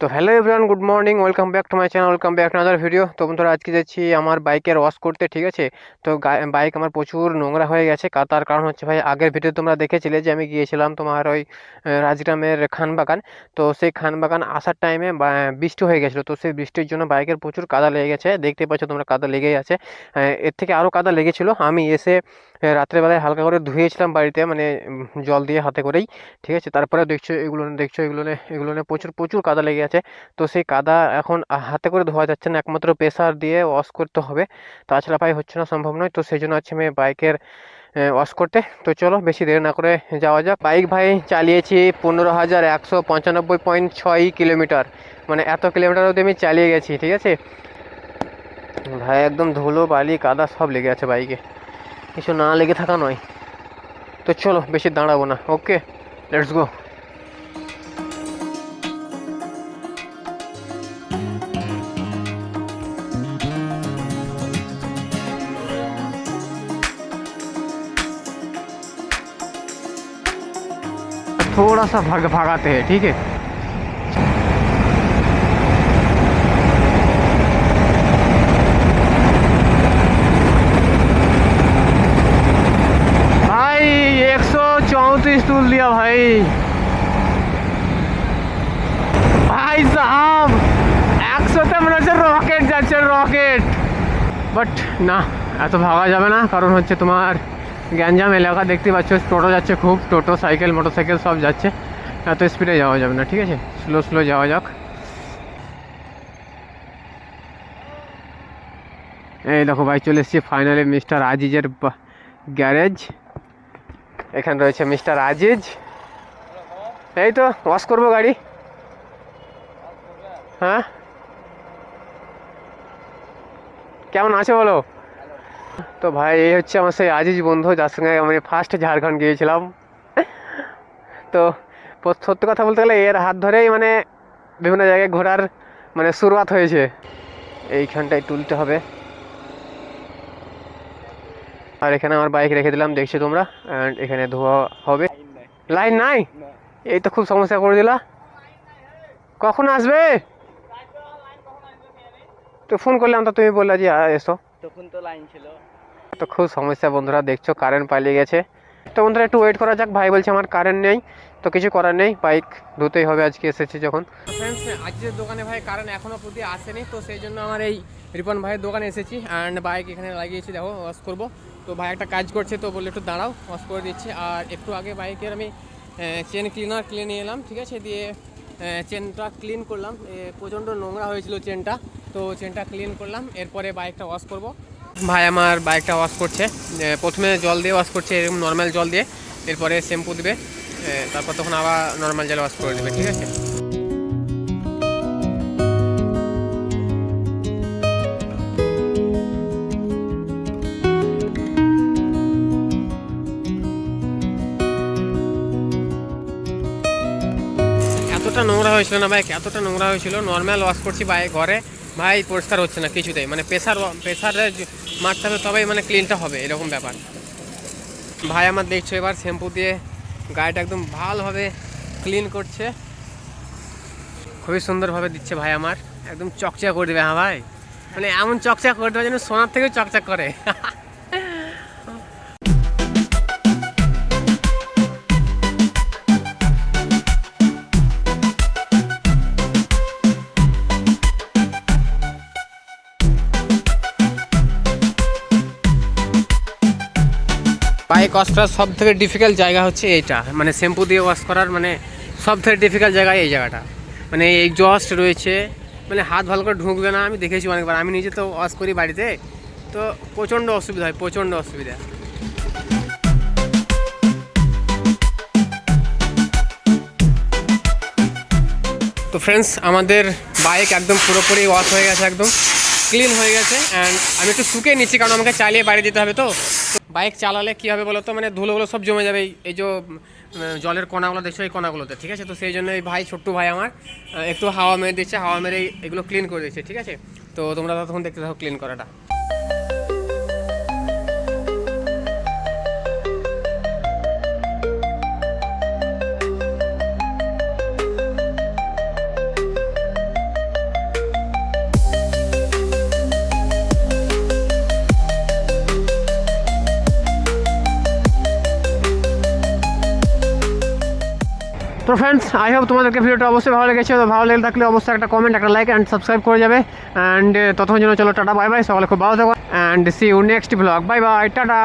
তো hello everyone, good morning, welcome back to my channel, welcome back to another video. তো বন্ধুরা, আজকে যাচ্ছি আমার বাইকের ওয়াশ করতে, ঠিক আছে। তো বাইক আমার প্রচুর নোংরা হয়ে গেছে। তার কারণ হচ্ছে ভাই, আগের ভিডিও তোমরা দেখেছিলে যে আমি গিয়েছিলাম তোমার ওই রাজগ্রামের খানবাগান। তো সেই খানবাগান আসার টাইমে বৃষ্টি হয়ে গেছিলো। তো সেই বৃষ্টির জন্য বাইকের প্রচুর কাদা লেগে গেছে, দেখতে পাচ্ছ তোমরা, কাদা লেগেই আছে। এর থেকে আরও কাদা লেগেছিলো। আমি এসে রাত্রেবেলায় হালকা করে ধুয়েছিলাম বাড়িতে, মানে জল দিয়ে হাতে করেই, ঠিক আছে। তারপরে এগুলো প্রচুর প্রচুর কাদা লেগে আছে। তো সেই কাদা এখন হাতে করে ধোয়া যাচ্ছে না, একমাত্র প্রেসার দিয়ে ওয়াশ করতে হবে। তাছাড়া ভাই হচ্ছে না, সম্ভব নয়। তো সেই জন্য আছে আমি বাইকের ওয়াশ করতে। তো চলো বেশি দেরি না করে যাওয়া যাক। বাইক ভাই চালিয়েছি 15,195.6 কিলোমিটার, মানে এত কিলোমিটার অবধি আমি চালিয়ে গেছি, ঠিক আছে ভাই। একদম ধুলো বালি কাদা সব লেগে আছে বাইকে, কিছু না লেগে থাকা নয়। তো চলো বেশি দাঁড়াবো না, ওকে, লেটস গো। थोड़ा सा भगाते हैं, ठीक है। भाई 134 तुल दिया भाई। भाई साहब 100তে মনে হচ্ছে রকেট যাচ্ছে, রকেট। বাট না, এত ভাগা যাবে না, কারণ হচ্ছে তোমার গ্যাঞ্জাম এলাকা, দেখতে পাচ্ছ টোটো যাচ্ছে খুব, টোটো সাইকেল মোটরসাইকেল সব যাচ্ছে। এত স্পিডে যাওয়া যাবে না, ঠিক আছে, স্লো স্লো যাওয়া যাক। এই দেখো ভাই, চলে এসেছি ফাইনালি মিস্টার আজিজের গ্যারেজ। এখানে রয়েছে মিস্টার আজিজ। এই তো ওয়াশ করবো গাড়ি। হ্যাঁ, কেমন আছে বলো। তো ভাই এই হচ্ছে আমার সেই আজিজ বন্ধু, যার সঙ্গে আমি ফার্স্ট ঝাড়খণ্ড গিয়েছিলাম। তো সত্যি কথা বলতে গেলে এর হাত ধরেই মানে বিভিন্ন জায়গায় ঘোরার মানে শুরুয়াত হয়েছে। এইখানটায় তুলতে হবে। আর এখানে আমার বাইক রেখে দিলাম, দেখছো তোমরা, অ্যান্ড এখানে ধোয়া হবে। লাইন নাই, এই তো খুব সমস্যা করে দিলা। কখন আসবে? তো ফোন করলাম তো তুমি বললা যে এসো। তখন তো লাইন ছিল। তো খুব সমস্যা বন্ধুরা, দেখছো কারেন্ট পালিয়ে গেছে। তো বন্ধুরা একটু ওয়েট করা যাক। ভাই বলছে আমার কারেন্ট নেই, তো কিছু করার নেই, বাইক ধুতেই হবে আজকে এসেছি যখন। ফ্রেন্ডস, আজকের দোকানে ভাই কারেন্ট এখনও প্রতি আসেনি, তো সেই জন্য আমার এই রিপন ভাইয়ের দোকানে এসেছি অ্যান্ড বাইক এখানে লাগিয়েছি, দেখো ওয়াশ করবো। তো ভাই একটা কাজ করছে, তো বললে একটু দাঁড়াও, ওয়াশ করে দিচ্ছি। আর একটু আগে বাইকের আমি চেন ক্লিনার কিনে নিয়ে এলাম, ঠিক আছে, দিয়ে চেনটা ক্লিন করলাম। প্রচণ্ড নোংরা হয়েছিল চেনটা, তো চেনটা ক্লিন করলাম, এরপরে বাইকটা ওয়াশ করব। ভাই আমার বাইকটা ওয়াশ করছে, প্রথমে জল দিয়ে ওয়াশ করছে, এরকম নর্মাল জল দিয়ে, এরপরে শ্যাম্পু দিবে, তারপর তখন আবার নর্মাল জলে ওয়াশ করে দেবে, ঠিক আছে। এতটা নোংরা হয়েছিল না বাইক, এতটা নোংরা হয়েছিল, নর্মাল ওয়াশ করছি বাইক ঘরে, ভাই পরিষ্কার হচ্ছে না কিছুতেই, মানে প্রেসারে মারতে হবে তবেই মানে ক্লিনটা হবে, এরকম ব্যাপার। ভাই আমার দেখছো এবার শ্যাম্পু দিয়ে গাড়িটা একদম ভালোভাবে ক্লিন করছে, খুবই সুন্দরভাবে দিচ্ছে ভাই, আমার একদম চকচক করে দেবে। হ্যাঁ ভাই, মানে এমন চকচক করে দেবে যেন সোনার থেকে চকচক করে। বাইক ওয়াশ করার সব থেকে ডিফিকাল্ট জায়গা হচ্ছে এইটা, মানে শ্যাম্পু দিয়ে ওয়াশ করার মানে সব থেকে ডিফিকাল্ট জায়গায় এই জায়গাটা, মানে এক্সস্ট রয়েছে, মানে হাত ভালো করে ঢুকবে না। আমি দেখেছি অনেকবার, আমি নিজে তো ওয়াশ করি বাড়িতে, তো প্রচণ্ড অসুবিধা হয়, প্রচণ্ড অসুবিধা। তো ফ্রেন্ডস, আমাদের বাইক একদম পুরোপুরি ওয়াশ হয়ে গেছে, একদম ক্লিন হয়ে গেছে। অ্যান্ড আমি একটু শুকিয়ে নিচ্ছি, কারণ আমাকে চালিয়ে বাড়ি যেতে হবে। তো বাইক চালালে কী হবে বলো তো, মানে ধুলোগুলো সব জমে যাবে এই যে জলের কণাগুলো দেখছো, এই কণাগুলোতে, ঠিক আছে। তো সেই জন্য এই ভাই, ছোট্টু ভাই আমার একটু হাওয়া মেরে দিচ্ছে, হাওয়া মেরে এগুলো ক্লিন করে দিচ্ছে, ঠিক আছে। তো তোমরা তখন দেখতে থাকো ক্লিন করাটা। তো ফ্রেন্ডস আই হোপ তোমাদেরকে ভিডিওটা অবশ্যই ভালো লেগেছে, তো ভালো লেগে থাকলে অবশ্যই একটা কমেন্ট, একটা লাইক অ্যান্ড সাবস্ক্রাইব করে যাবে। অ্যান্ড ততক্ষণ জন্য চলো টাটা বাই বাই, সকালে খুব ভালো থাকো and see you next blog, bye bye tata.